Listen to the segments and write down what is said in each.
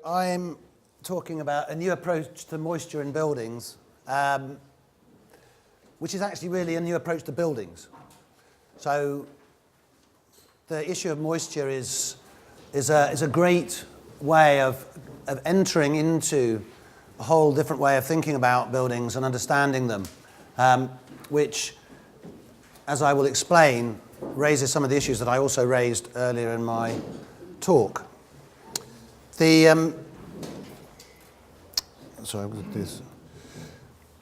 I'm talking about a new approach to moisture in buildings, which is actually really a new approach to buildings. So the issue of moisture is a great way of entering into a whole different way of thinking about buildings and understanding them, which, as I will explain, raises some of the issues that I also raised earlier in my talk. Sorry, I'm going to do this.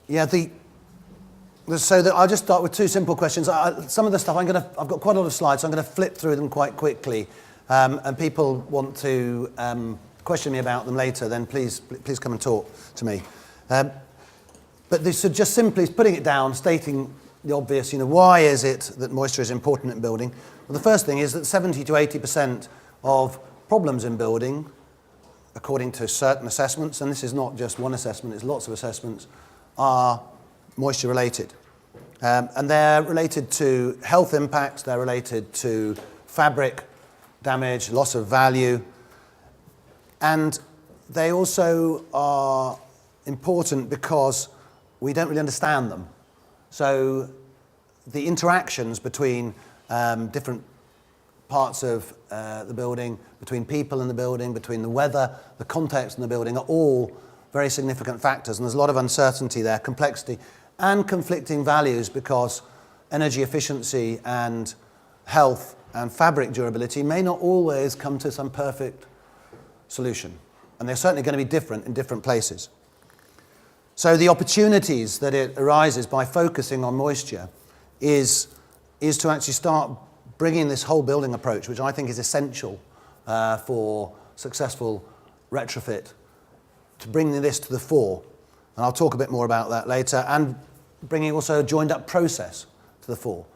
Yeah, I'll just start with two simple questions. Some of the stuff I've got quite a lot of slides, so I'm going to flip through them quite quickly. And people want to question me about them later, then please come and talk to me. But this is just simply putting it down, stating the obvious. Why is it that moisture is important in building? Well, the first thing is that 70 to 80% of problems in building, according to certain assessments, and this is not just one assessment, it's lots of assessments, are moisture related. And they're related to health impacts, they're related to fabric damage, loss of value, and they also are important because we don't really understand them. So the interactions between different parts of the building, between people in the building, between the weather, the context in the building, are all very significant factors, and there's a lot of uncertainty there, complexity, and conflicting values, because energy efficiency and health and fabric durability may not always come to some perfect solution, and they're certainly going to be different in different places. So the opportunities that it arises by focusing on moisture is to actually start bringing this whole building approach, which I think is essential for successful retrofit, to bring this to the fore. And I'll talk a bit more about that later, and bringing also a joined-up process to the fore.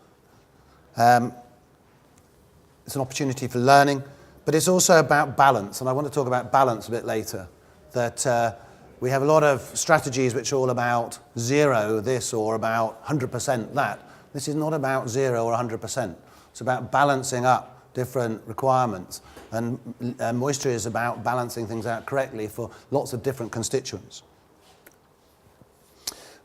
It's an opportunity for learning, but it's also about balance, and I want to talk about balance a bit later, that we have a lot of strategies which are all about zero this or about 100% that. This is not about 0 or 100%. It's about balancing up different requirements, and moisture is about balancing things out correctly for lots of different constituents.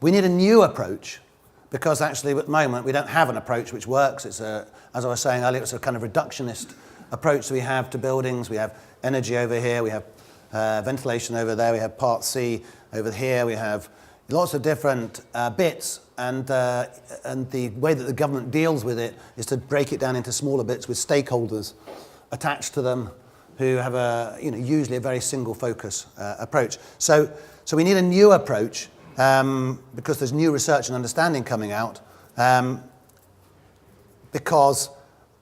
We need a new approach, because actually at the moment we don't have an approach which works. It's as I was saying earlier, it's a kind of reductionist approach that we have to buildings. We have energy over here, we have ventilation over there, we have part C over here, we have lots of different bits, and the way that the government deals with it is to break it down into smaller bits with stakeholders attached to them who have usually a very single focus approach. So we need a new approach, because there's new research and understanding coming out, because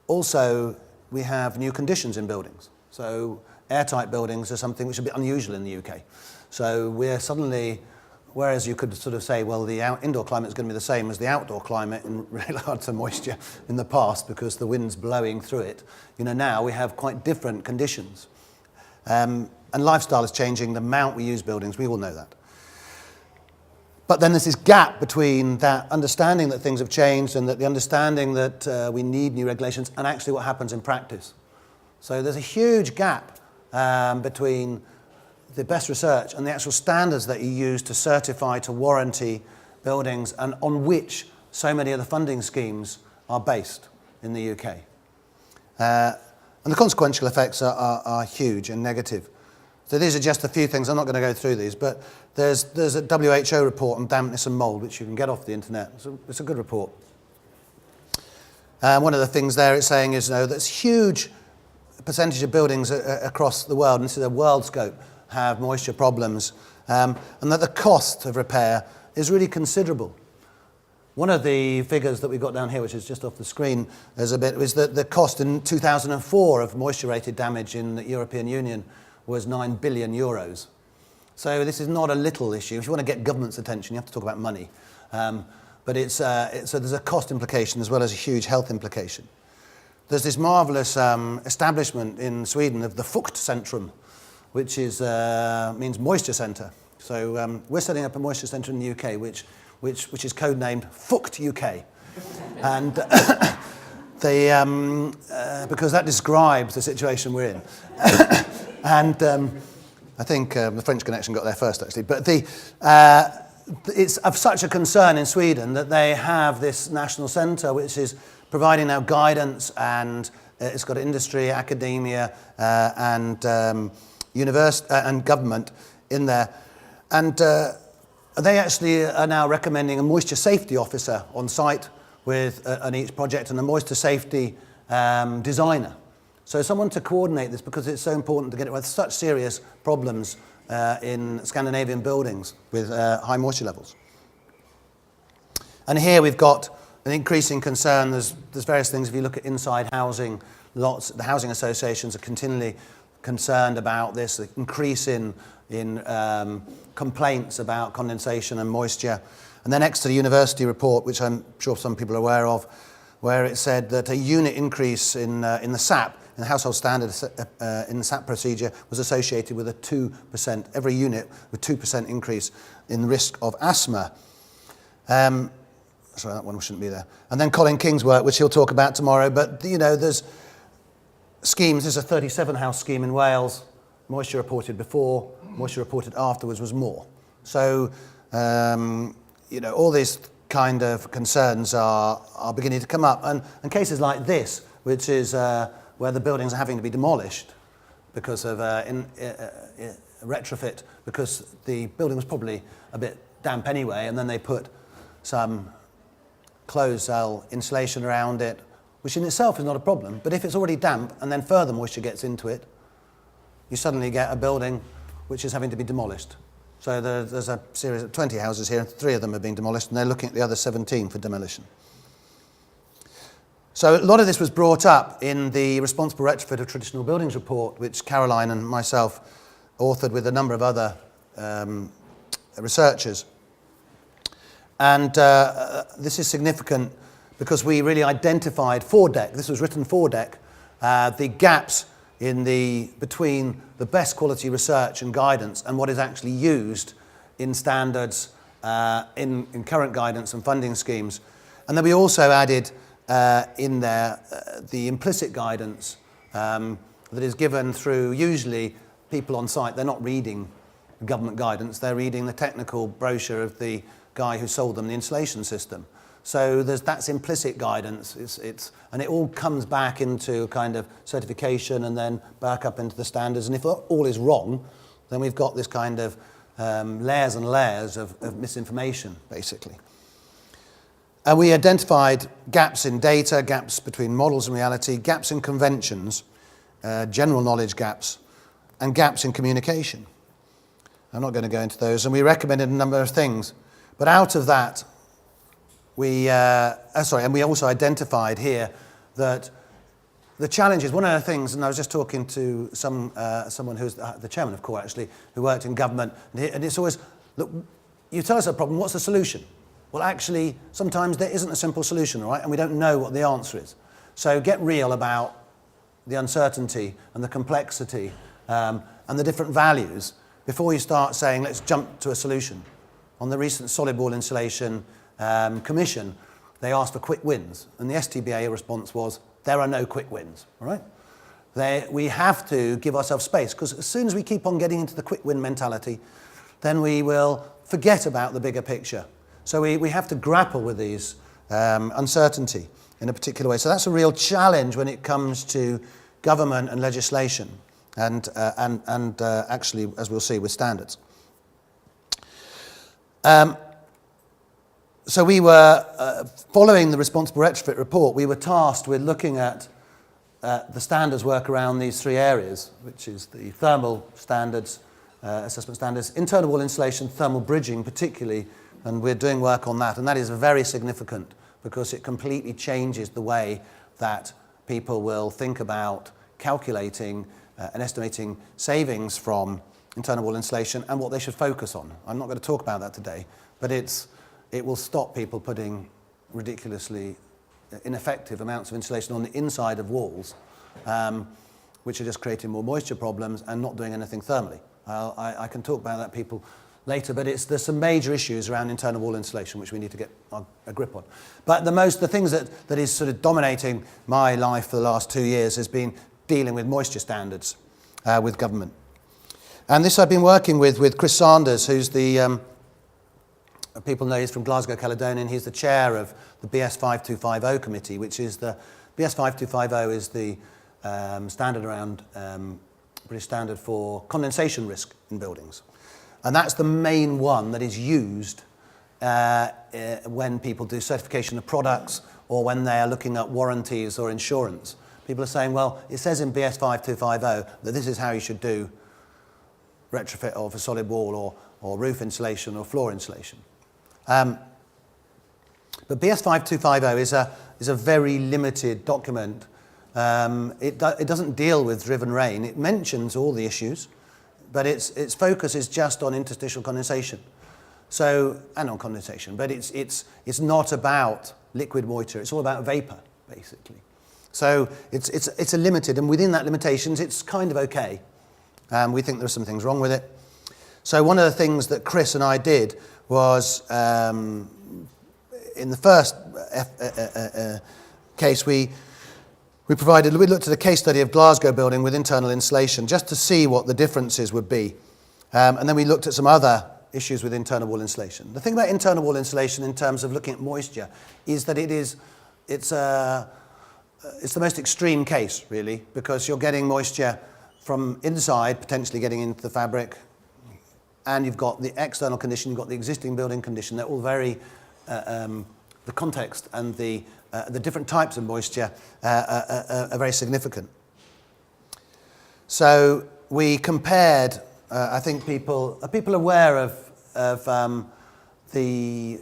also we have new conditions in buildings. So airtight buildings are something which is a bit unusual in the UK. So we're suddenly, whereas you could sort of say, well, the indoor climate is going to be the same as the outdoor climate in regard to moisture in the past because the wind's blowing through it, now we have quite different conditions. And lifestyle is changing, the amount we use buildings, we all know that. But then there's this gap between that understanding that things have changed and that the understanding that we need new regulations and actually what happens in practice. So there's a huge gap between the best research and the actual standards that you use to certify, to warranty buildings, and on which so many of the funding schemes are based in the UK. And the consequential effects are huge and negative. So these are just a few things. I'm not going to go through these, but there's a WHO report on dampness and mould, which you can get off the internet. It's a good report. One of the things there it's saying is that's huge percentage of buildings across the world, and this is a world scope, have moisture problems, and that the cost of repair is really considerable. One of the figures that we've got down here, which is just off the screen, is that the cost in 2004 of moisture-related damage in the European Union was 9 billion euros. So this is not a little issue. If you want to get government's attention, you have to talk about money. But so there's a cost implication as well as a huge health implication. There's this marvellous establishment in Sweden of the Fuktcentrum, which means moisture centre. So we're setting up a moisture centre in the UK, which is codenamed Fukt UK, and because that describes the situation we're in. And I think the French connection got there first, actually. But it's of such a concern in Sweden that they have this national centre which is providing now guidance, and it's got industry, academia, and university and government in there. And they actually are now recommending a moisture safety officer on site with on each project, and a moisture safety designer. So someone to coordinate this, because it's so important to get it with such serious problems in Scandinavian buildings with high moisture levels. And here we've got an increasing concern. There's various things. If you look at inside housing, the housing associations are continually concerned about this, the increase in complaints about condensation and moisture. And then next to the university report, which I'm sure some people are aware of, where it said that a unit increase in the SAP, in the household standard in the SAP procedure, was associated with a 2%, every unit with 2% increase in risk of asthma. Sorry, that one shouldn't be there. And then Colin King's work, which he'll talk about tomorrow. But, you know, there's schemes. There's a 37-house scheme in Wales. Moisture reported before, moisture reported afterwards was more. So, you know, all these kind of concerns are beginning to come up. And cases like this, which is where the buildings are having to be demolished because of retrofit, because the building was probably a bit damp anyway, and then they put some closed cell insulation around it, which in itself is not a problem. But if it's already damp and then further moisture gets into it, you suddenly get a building which is having to be demolished. So there's a series of 20 houses here, and 3 of them are being demolished, and they're looking at the other 17 for demolition. So a lot of this was brought up in the Responsible Retrofit of Traditional Buildings report, which Caroline and myself authored with a number of other researchers. And this is significant because we really identified this was written for DEC, the gaps between the best quality research and guidance and what is actually used in standards, in current guidance and funding schemes. And then we also added in there the implicit guidance that is given through usually people on site. They're not reading government guidance, they're reading the technical brochure of the guy who sold them the insulation system. So that's implicit guidance, and it all comes back into kind of certification and then back up into the standards. And if all is wrong, then we've got this kind of layers and layers of misinformation, basically. And we identified gaps in data, gaps between models and reality, gaps in conventions, general knowledge gaps, and gaps in communication. I'm not going to go into those. And we recommended a number of things. But out of that, and we also identified here that the challenges, one of the things, and I was just talking to someone who's the chairman of CORE actually, who worked in government, and it's always, look, you tell us a problem, what's the solution? Well, actually, sometimes there isn't a simple solution, right? And we don't know what the answer is. So get real about the uncertainty and the complexity and the different values before you start saying, let's jump to a solution. On the recent solid wall insulation commission, they asked for quick wins, and the STBA response was, there are no quick wins, all right? We have to give ourselves space, because as soon as we keep on getting into the quick win mentality, then we will forget about the bigger picture. So we have to grapple with these uncertainty in a particular way. So that's a real challenge when it comes to government and legislation, and actually, as we'll see, with standards. So we were, following the Responsible Retrofit report, we were tasked with looking at the standards work around these 3 areas, which is the thermal standards, assessment standards, internal wall insulation, thermal bridging particularly, and we're doing work on that. And that is very significant because it completely changes the way that people will think about calculating and estimating savings from internal wall insulation and what they should focus on. I'm not going to talk about that today, but it will stop people putting ridiculously ineffective amounts of insulation on the inside of walls, which are just creating more moisture problems and not doing anything thermally. I can talk about that people later, but there's some major issues around internal wall insulation which we need to get a grip on. But the things that is sort of dominating my life for the last 2 years has been dealing with moisture standards with government. And this I've been working with Chris Sanders, who's the, people know he's from Glasgow Caledonian. He's the chair of the BS 5250 committee, which is the, BS 5250 is the standard around, British standard for condensation risk in buildings. And that's the main one that is used when people do certification of products or when they are looking at warranties or insurance. People are saying, well, it says in BS 5250 that this is how you should do retrofit of a solid wall or roof insulation or floor insulation. But BS 5250 is a very limited document. It doesn't deal with driven rain. It mentions all the issues, but its focus is just on interstitial condensation. So, and on condensation, but it's not about liquid moisture. It's all about vapor, basically. So it's a limited, and within that limitations, it's kind of okay. We think there are some things wrong with it. So one of the things that Chris and I did was, in the first case, we looked at a case study of Glasgow building with internal insulation just to see what the differences would be. And then we looked at some other issues with internal wall insulation. The thing about internal wall insulation in terms of looking at moisture is that it's the most extreme case, really, because you're getting moisture from inside, potentially getting into the fabric, and you've got the external condition, you've got the existing building condition. They're all very, the context and the different types of moisture are very significant. So we compared, I think are people aware of the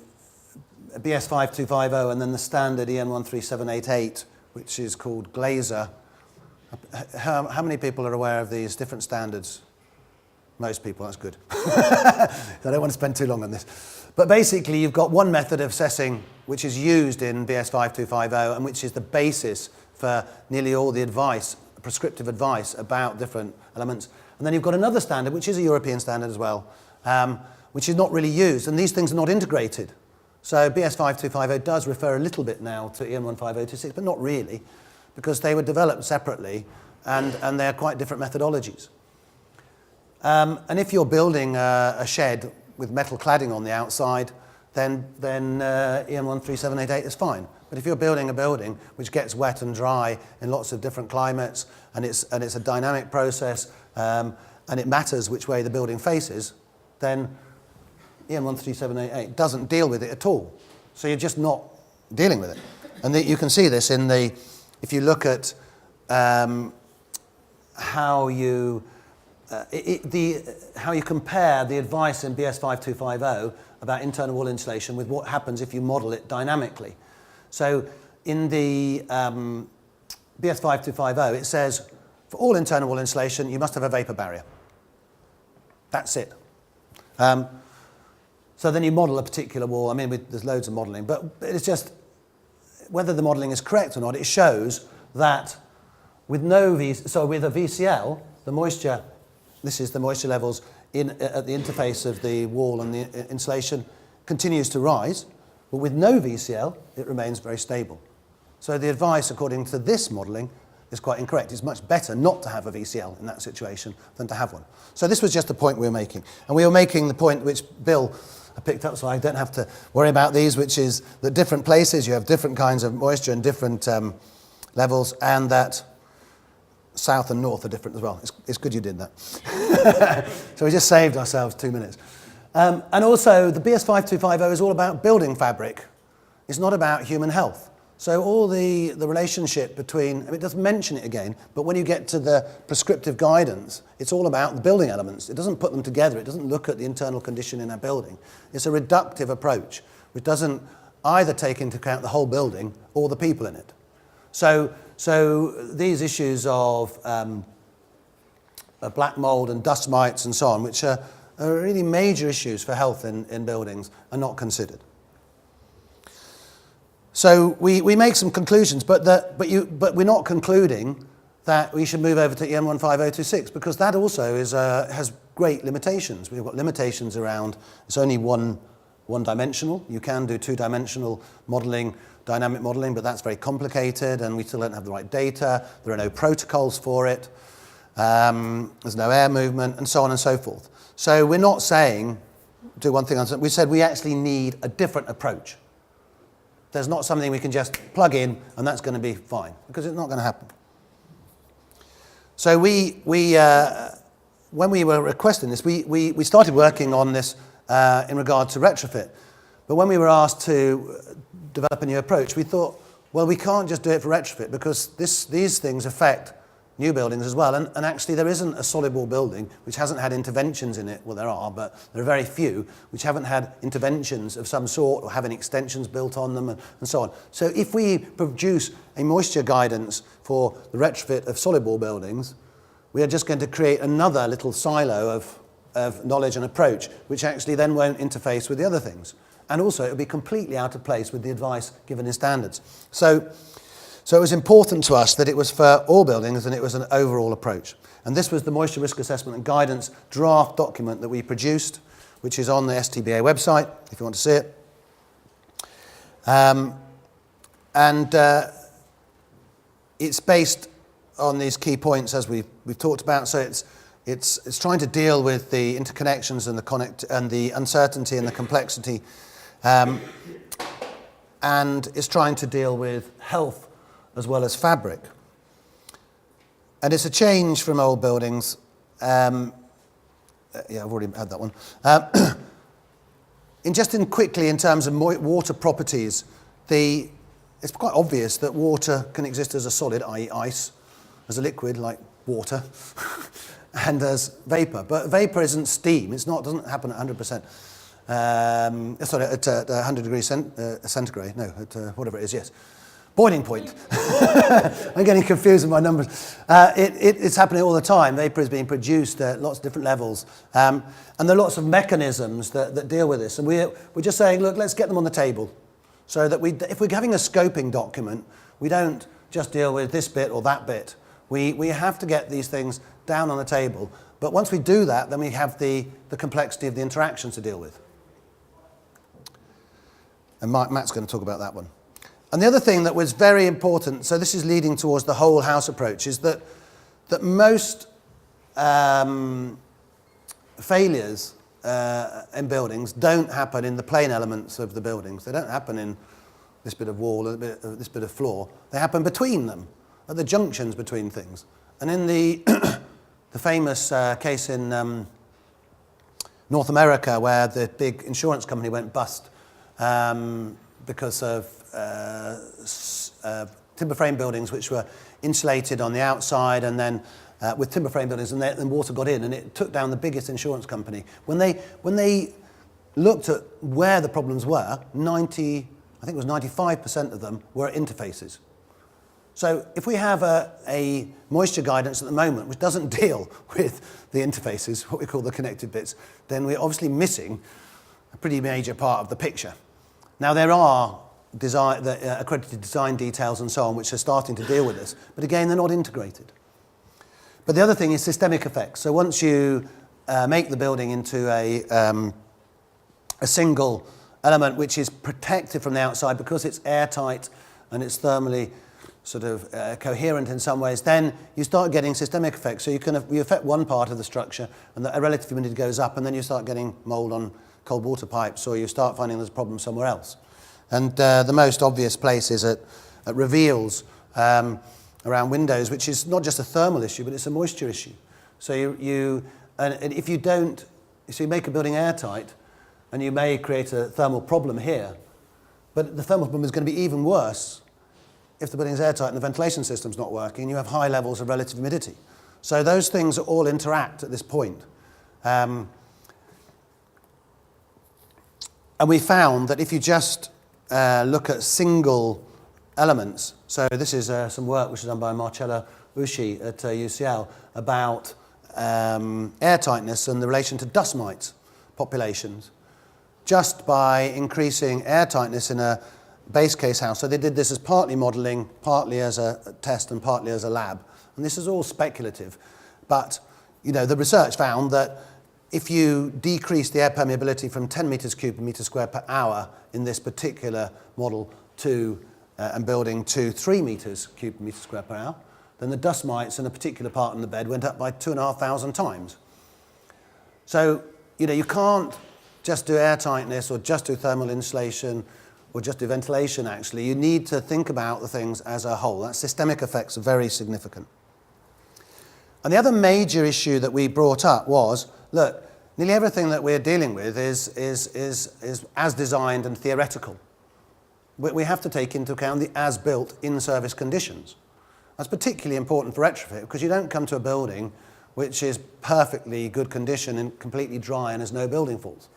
BS 5250 and then the standard EN 13788, which is called Glazer. How many people are aware of these different standards? Most people, that's good. I don't want to spend too long on this. But basically, you've got one method of assessing which is used in BS 5250 and which is the basis for nearly all the advice, prescriptive advice about different elements. And then you've got another standard, which is a European standard as well, which is not really used. And these things are not integrated. So BS 5250 does refer a little bit now to EN 15026, but not really, because they were developed separately and they're quite different methodologies. And if you're building a shed with metal cladding on the outside, then EN 13788 is fine. But if you're building a building which gets wet and dry in lots of different climates, and it's a dynamic process, and it matters which way the building faces, then EN 13788 doesn't deal with it at all. So you're just not dealing with it. And you can see this in if you look at how you compare the advice in BS 5250 about internal wall insulation with what happens if you model it dynamically. So in the BS 5250, it says, for all internal wall insulation, you must have a vapor barrier. That's it. So then you model a particular wall. I mean, there's loads of modeling, but it's just, whether the modeling is correct or not, it shows that with a VCL, the moisture, this is the moisture levels at the interface of the wall and the insulation, continues to rise, but with no VCL, it remains very stable. So the advice, according to this modelling, is quite incorrect. It's much better not to have a VCL in that situation than to have one. So this was just the point we were making. And we were making the point which Bill picked up, so I don't have to worry about these, which is that different places, you have different kinds of moisture and different levels, and that south and north are different as well. It's good you did that. So we just saved ourselves 2 minutes. And also, the BS 5250 is all about building fabric. It's not about human health. So all the relationship between, it doesn't mention it again, but when you get to the prescriptive guidance, it's all about the building elements. It doesn't put them together. It doesn't look at the internal condition in a building. It's a reductive approach, which doesn't either take into account the whole building or the people in it. So these issues of black mold and dust mites and so on, which are really major issues for health in buildings, are not considered. So we make some conclusions, but we're not concluding that we should move over to EN 15026, because that also has great limitations. We've got limitations around, it's only one-dimensional. You can do two-dimensional modelling, dynamic modelling, but that's very complicated, and we still don't have the right data. There are no protocols for it. there's no air movement, and so on and so forth. So we're not saying, do one thing, we said we actually need a different approach. There's not something we can just plug in and that's going to be fine, because it's not going to happen. So when we were requesting this, we started working on this in regard to retrofit. But when we were asked to develop a new approach, we thought, well, we can't just do it for retrofit, because these things affect new buildings as well. And actually, there isn't a solid wall building which hasn't had interventions in it. Well, there are, but there are very few which haven't had interventions of some sort or having extensions built on them and so on. So if we produce a moisture guidance for the retrofit of solid wall buildings, we are just going to create another little silo of knowledge and approach, which actually then won't interface with the other things. And also, it will be completely out of place with the advice given in standards. So it was important to us that it was for all buildings and it was an overall approach. And this was the Moisture Risk Assessment and Guidance draft document that we produced, which is on the STBA website, if you want to see it. It's based on these key points as we've talked about. So it's trying to deal with the interconnections and the uncertainty and the complexity, and it's trying to deal with health as well as fabric. And it's a change from old buildings. Yeah, I've already had that one. Quickly, in terms of water properties, it's quite obvious that water can exist as a solid, i.e. ice, as a liquid, like water, and as vapor. But vapor isn't steam. Doesn't happen at 100%. Sorry, at 100 degrees centigrade. No, at whatever it is, yes. Boiling point. I'm getting confused with my numbers. It's happening all the time. Vapor is being produced at lots of different levels. And there are lots of mechanisms that deal with this. And we're just saying, look, let's get them on the table. So that if we're having a scoping document, we don't just deal with this bit or that bit. We have to get these things down on the table. But once we do that, then we have the complexity of the interactions to deal with. And Matt's going to talk about that one. And the other thing that was very important, so this is leading towards the whole house approach, is that most failures in buildings don't happen in the plain elements of the buildings. They don't happen in this bit of wall, this bit of floor. They happen between them, at the junctions between things. And in the famous case in North America, where the big insurance company went bust because of timber frame buildings which were insulated on the outside, and then with timber frame buildings, and then water got in and it took down the biggest insurance company. When they looked at where the problems were, 95% of them were at interfaces. So if we have a moisture guidance at the moment which doesn't deal with the interfaces, what we call the connected bits, then we're obviously missing a pretty major part of the picture. Now there are accredited design details and so on which are starting to deal with this, but again they're not integrated. But the other thing is systemic effects. So once you make the building into a single element which is protected from the outside because it's airtight and it's thermally sort of coherent in some ways, then you start getting systemic effects. So you affect one part of the structure and the relative humidity goes up, and then you start getting mold on cold water pipes, or you start finding there's a problem somewhere else. And the most obvious place is at reveals around windows, which is not just a thermal issue, but it's a moisture issue. So if you make a building airtight, and you may create a thermal problem here, but the thermal problem is going to be even worse if the building's airtight and the ventilation system's not working, you have high levels of relative humidity. So those things all interact at this point. And we found that if you just look at single elements, so this is some work which is done by Marcello Usci at UCL about airtightness and the relation to dust mites populations, just by increasing airtightness in a base case house. So they did this as partly modelling, partly as a test and partly as a lab. And this is all speculative. But the research found that if you decrease the air permeability from 10 metres cubed per metre square per hour in this particular model and building to 3 metres cubed per metre square per hour, then the dust mites in a particular part in the bed went up by 2,500 times. So, you can't just do air tightness or just do thermal insulation or just do ventilation, actually. You need to think about the things as a whole. That systemic effects are very significant. And the other major issue that we brought up was, look, nearly everything that we're dealing with is as designed and theoretical. We have to take into account the as-built in-service conditions. That's particularly important for retrofit because you don't come to a building which is perfectly good condition and completely dry and has no building faults.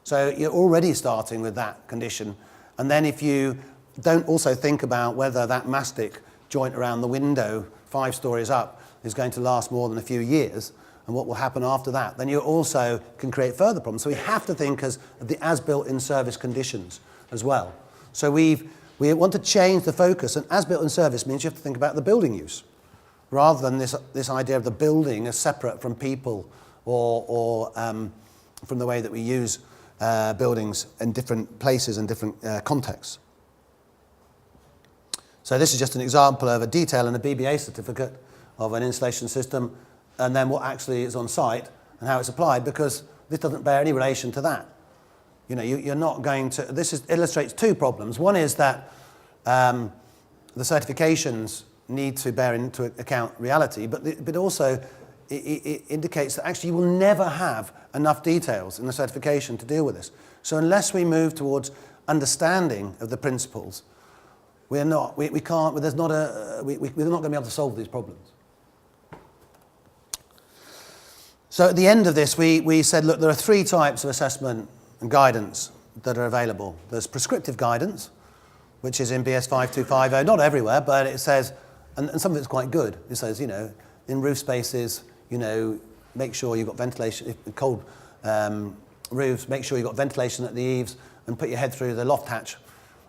So you're already starting with that condition. And then if you don't also think about whether that mastic joint around the window 5 stories up is going to last more than a few years and what will happen after that, then you also can create further problems. So we have to think of the as-built in-service conditions as well. So we want to change the focus, and as-built in-service means you have to think about the building use, rather than this idea of the building as separate from people or from the way that we use buildings in different places and different contexts. So this is just an example of a detail in a BBA certificate of an installation system, and then what actually is on site and how it's applied, because this doesn't bear any relation to that. You're not going to... This illustrates 2 problems. One is that the certifications need to bear into account reality, but also it indicates that actually you will never have enough details in the certification to deal with this. So unless we move towards understanding of the principles, we're not going to be able to solve these problems. So at the end of this, we said, look, there are 3 types of assessment and guidance that are available. There's prescriptive guidance, which is in BS 5250, not everywhere, but it says, and some of it's quite good. It says, in roof spaces, make sure you've got ventilation, cold roofs, make sure you've got ventilation at the eaves and put your head through the loft hatch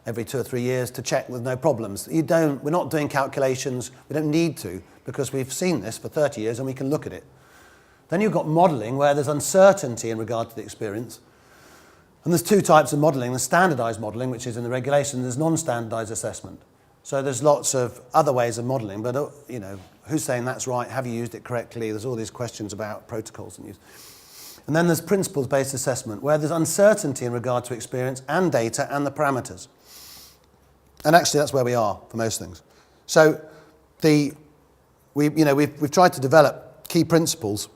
every 2 or 3 years to check with no problems. We're not doing calculations, we don't need to, because we've seen this for 30 years and we can look at it. Then you've got modelling, where there's uncertainty in regard to the experience. And there's 2 types of modelling. There's standardised modelling, which is in the regulation. There's non-standardised assessment. So there's lots of other ways of modelling, but who's saying that's right? Have you used it correctly? There's all these questions about protocols and use. And then there's principles-based assessment, where there's uncertainty in regard to experience and data and the parameters. And actually, that's where we are for most things. So we've tried to develop key principles,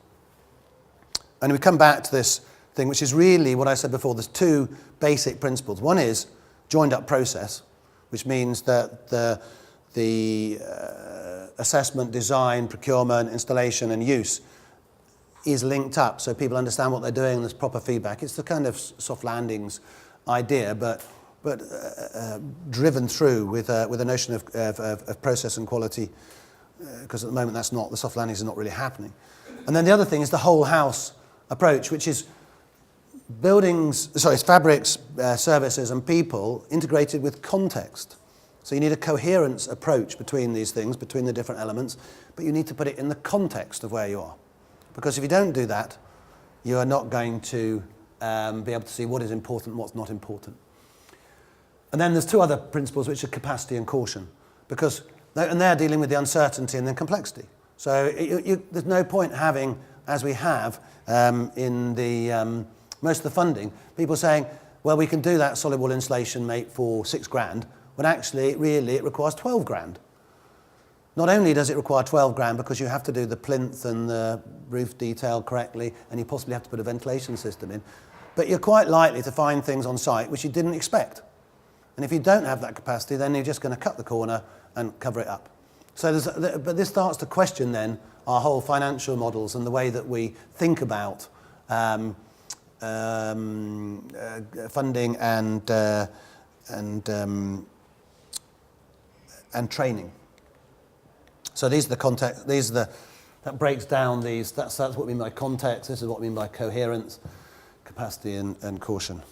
and we come back to this thing, which is really what I said before. There's 2 basic principles. One is joined-up process, which means that the assessment, design, procurement, installation, and use is linked up, so people understand what they're doing and there's proper feedback. It's the kind of soft landings idea, but driven through with a notion of process and quality, because at the moment the soft landings are not really happening. And then the other thing is the whole house approach, which is fabrics, services and people integrated with context. So you need a coherence approach between these things, between the different elements, but you need to put it in the context of where you are. Because if you don't do that, you are not going to be able to see what is important and what's not important. And then there's 2 other principles, which are capacity and caution, because they're dealing with the uncertainty and the complexity. So there's no point having, as we have in the most of the funding, people saying, well, we can do that solid wall insulation, mate, for £6,000, when actually, it requires 12 grand. Not only does it require 12 grand because you have to do the plinth and the roof detail correctly, and you possibly have to put a ventilation system in, but you're quite likely to find things on site which you didn't expect. And if you don't have that capacity, then you're just going to cut the corner and cover it up. So but this starts to question then our whole financial models and the way that we think about funding and training. So these are the context. That breaks down these. That's what we mean by context. This is what we mean by coherence, capacity, and caution.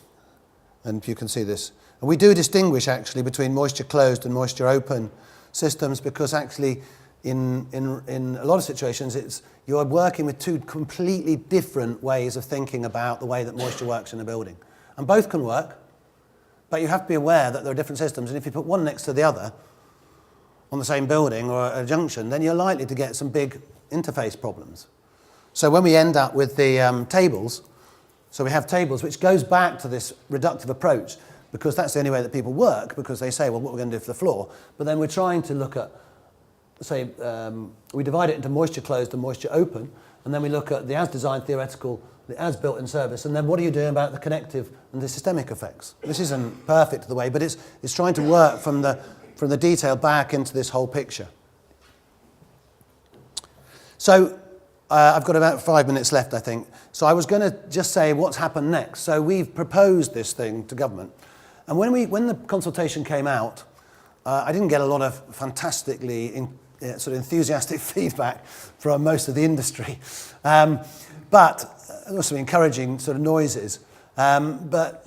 And you can see this. And we do distinguish actually between moisture closed and moisture open systems, because actually in a lot of situations you're working with 2 completely different ways of thinking about the way that moisture works in a building. And both can work, but you have to be aware that there are different systems, and if you put one next to the other, on the same building or a junction, then you're likely to get some big interface problems. So when we end up with the tables, so we have tables, which goes back to this reductive approach, because that's the only way that people work, because they say, well, what we're going to do for the floor. But then we're trying to look at, say, we divide it into moisture closed and moisture open, and then we look at the as-designed theoretical, the as-built in service, and then what are you doing about the connective and the systemic effects? This isn't perfect the way, but it's trying to work from the detail back into this whole picture. So I've got about 5 minutes left, I think. So I was going to just say what's happened next. So we've proposed this thing to government. And when the consultation came out, I didn't get a lot of fantastically sort of enthusiastic feedback from most of the industry. But there were some encouraging sort of noises. But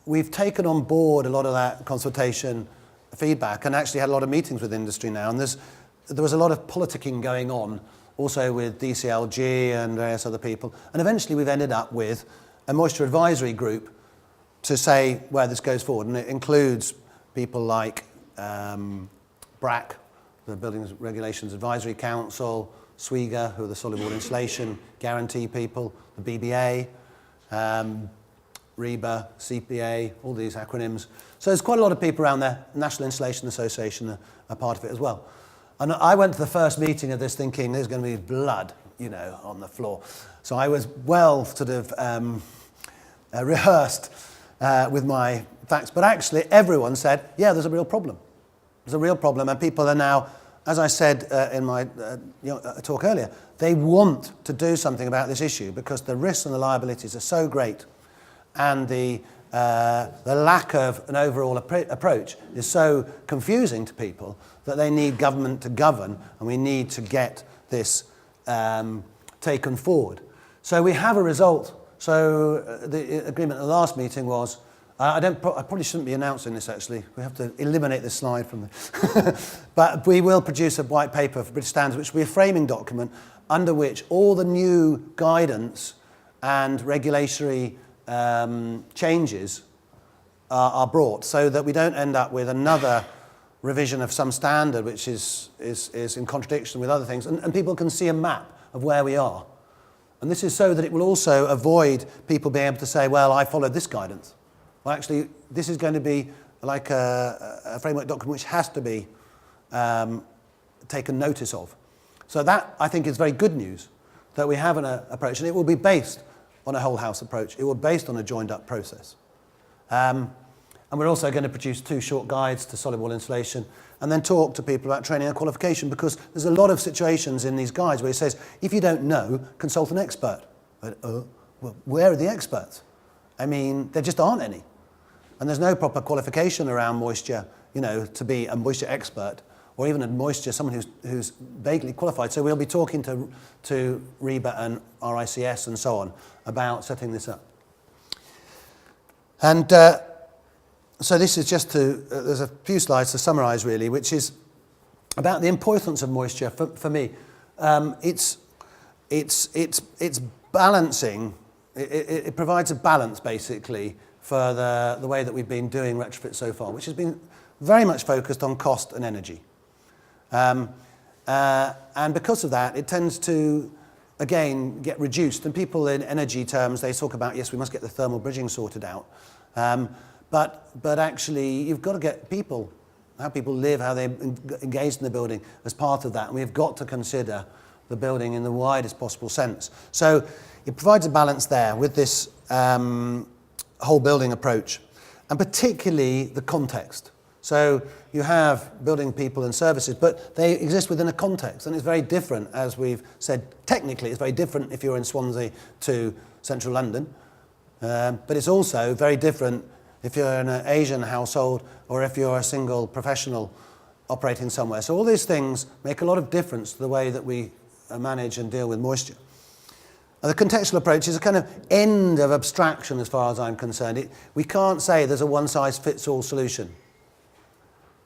we've taken on board a lot of that consultation feedback and actually had a lot of meetings with industry now. And there was a lot of politicking going on, also with DCLG and various other people. And eventually we've ended up with a moisture advisory group to say where this goes forward. And it includes people like BRAC, the Buildings Regulations Advisory Council, SWIGA, who are the solid wall insulation guarantee people, the BBA, REBA, CPA, all these acronyms. So there's quite a lot of people around there. National Insulation Association are part of it as well. And I went to the first meeting of this thinking there's going to be blood, on the floor. So I was well sort of rehearsed with my facts. But actually everyone said, yeah, there's a real problem. There's a real problem. And people are now, as I said in my talk earlier, they want to do something about this issue because the risks and the liabilities are so great. And the lack of an overall approach is so confusing to people that they need government to govern, and we need to get this taken forward. So we have a result. So the agreement at the last meeting was, I probably shouldn't be announcing this actually. We have to eliminate this slide from the... But we will produce a white paper for British standards, which will be a framing document under which all the new guidance and regulatory changes are brought, so that we don't end up with another revision of some standard which is in contradiction with other things, and people can see a map of where we are. And this is so that it will also avoid people being able to say, well, I followed this guidance. Well, actually, this is going to be like a framework document which has to be taken notice of. So that, I think, is very good news, that we have an approach, and it will be based on a whole house approach. It will be based on a joined up process. And we're also going to produce 2 short guides to solid wall insulation and then talk to people about training and qualification, because there's a lot of situations in these guides where it says, if you don't know, consult an expert. But, well, where are the experts? I mean, there just aren't any. And there's no proper qualification around moisture, to be a moisture expert, or even a moisture, someone who's vaguely qualified. So we'll be talking to REBA and RICS and so on about setting this up. And so this is just there's a few slides to summarise really, which is about the importance of moisture for me. It's balancing, it provides a balance basically for the way that we've been doing retrofit so far, which has been very much focused on cost and energy. And because of that, it tends to, again, get reduced. And people in energy terms, they talk about, yes, we must get the thermal bridging sorted out. But actually, you've got to get people, how people live, how they engage in the building as part of that. And we've got to consider the building in the widest possible sense. So it provides a balance there with this whole building approach, and particularly the context. So you have building people and services, but they exist within a context, and it's very different, as we've said. Technically, it's very different if you're in Swansea to central London, but it's also very different if you're in an Asian household or if you're a single professional operating somewhere. So all these things make a lot of difference to the way that we manage and deal with moisture. The contextual approach is a kind of end of abstraction as far as I'm concerned. We can't say there's a one-size-fits-all solution.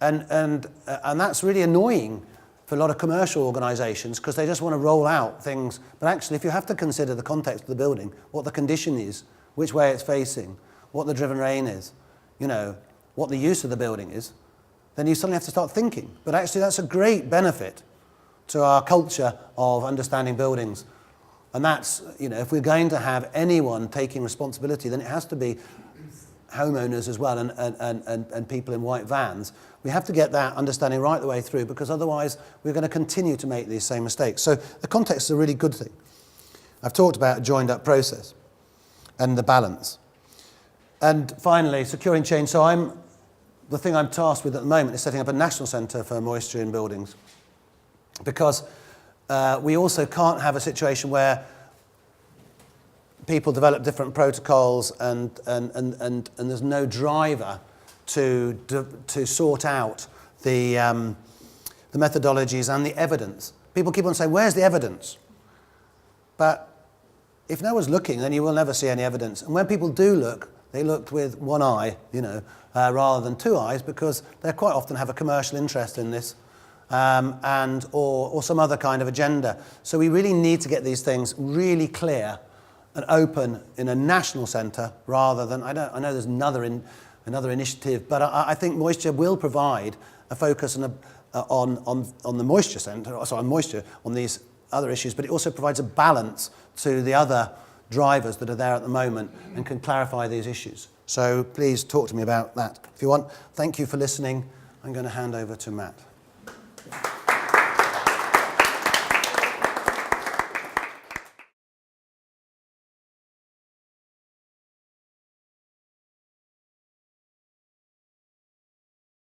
And that's really annoying for a lot of commercial organisations, because they just want to roll out things. But actually, if you have to consider the context of the building, what the condition is, which way it's facing, what the driven rain is, what the use of the building is, then you suddenly have to start thinking. But actually that's a great benefit to our culture of understanding buildings. And that's, if we're going to have anyone taking responsibility, then it has to be homeowners as well and people in white vans. We have to get that understanding right the way through, because otherwise we're going to continue to make these same mistakes. So the context is a really good thing. I've talked about a joined up process and the balance. And finally, securing change. So the thing I'm tasked with at the moment is setting up a national centre for moisture in buildings, because we also can't have a situation where people develop different protocols and there's no driver to sort out the methodologies and the evidence. People keep on saying, where's the evidence? But if no one's looking, then you will never see any evidence. And when people do look, they look with one eye, rather than two eyes, because they quite often have a commercial interest in this or some other kind of agenda. So we really need to get these things really clear and open in a national centre, rather than, I know there's another initiative, but I think moisture will provide a focus on the moisture centre, on moisture, on these other issues, but it also provides a balance to the other drivers that are there at the moment and can clarify these issues. So please talk to me about that if you want. Thank you for listening. I'm going to hand over to Matt.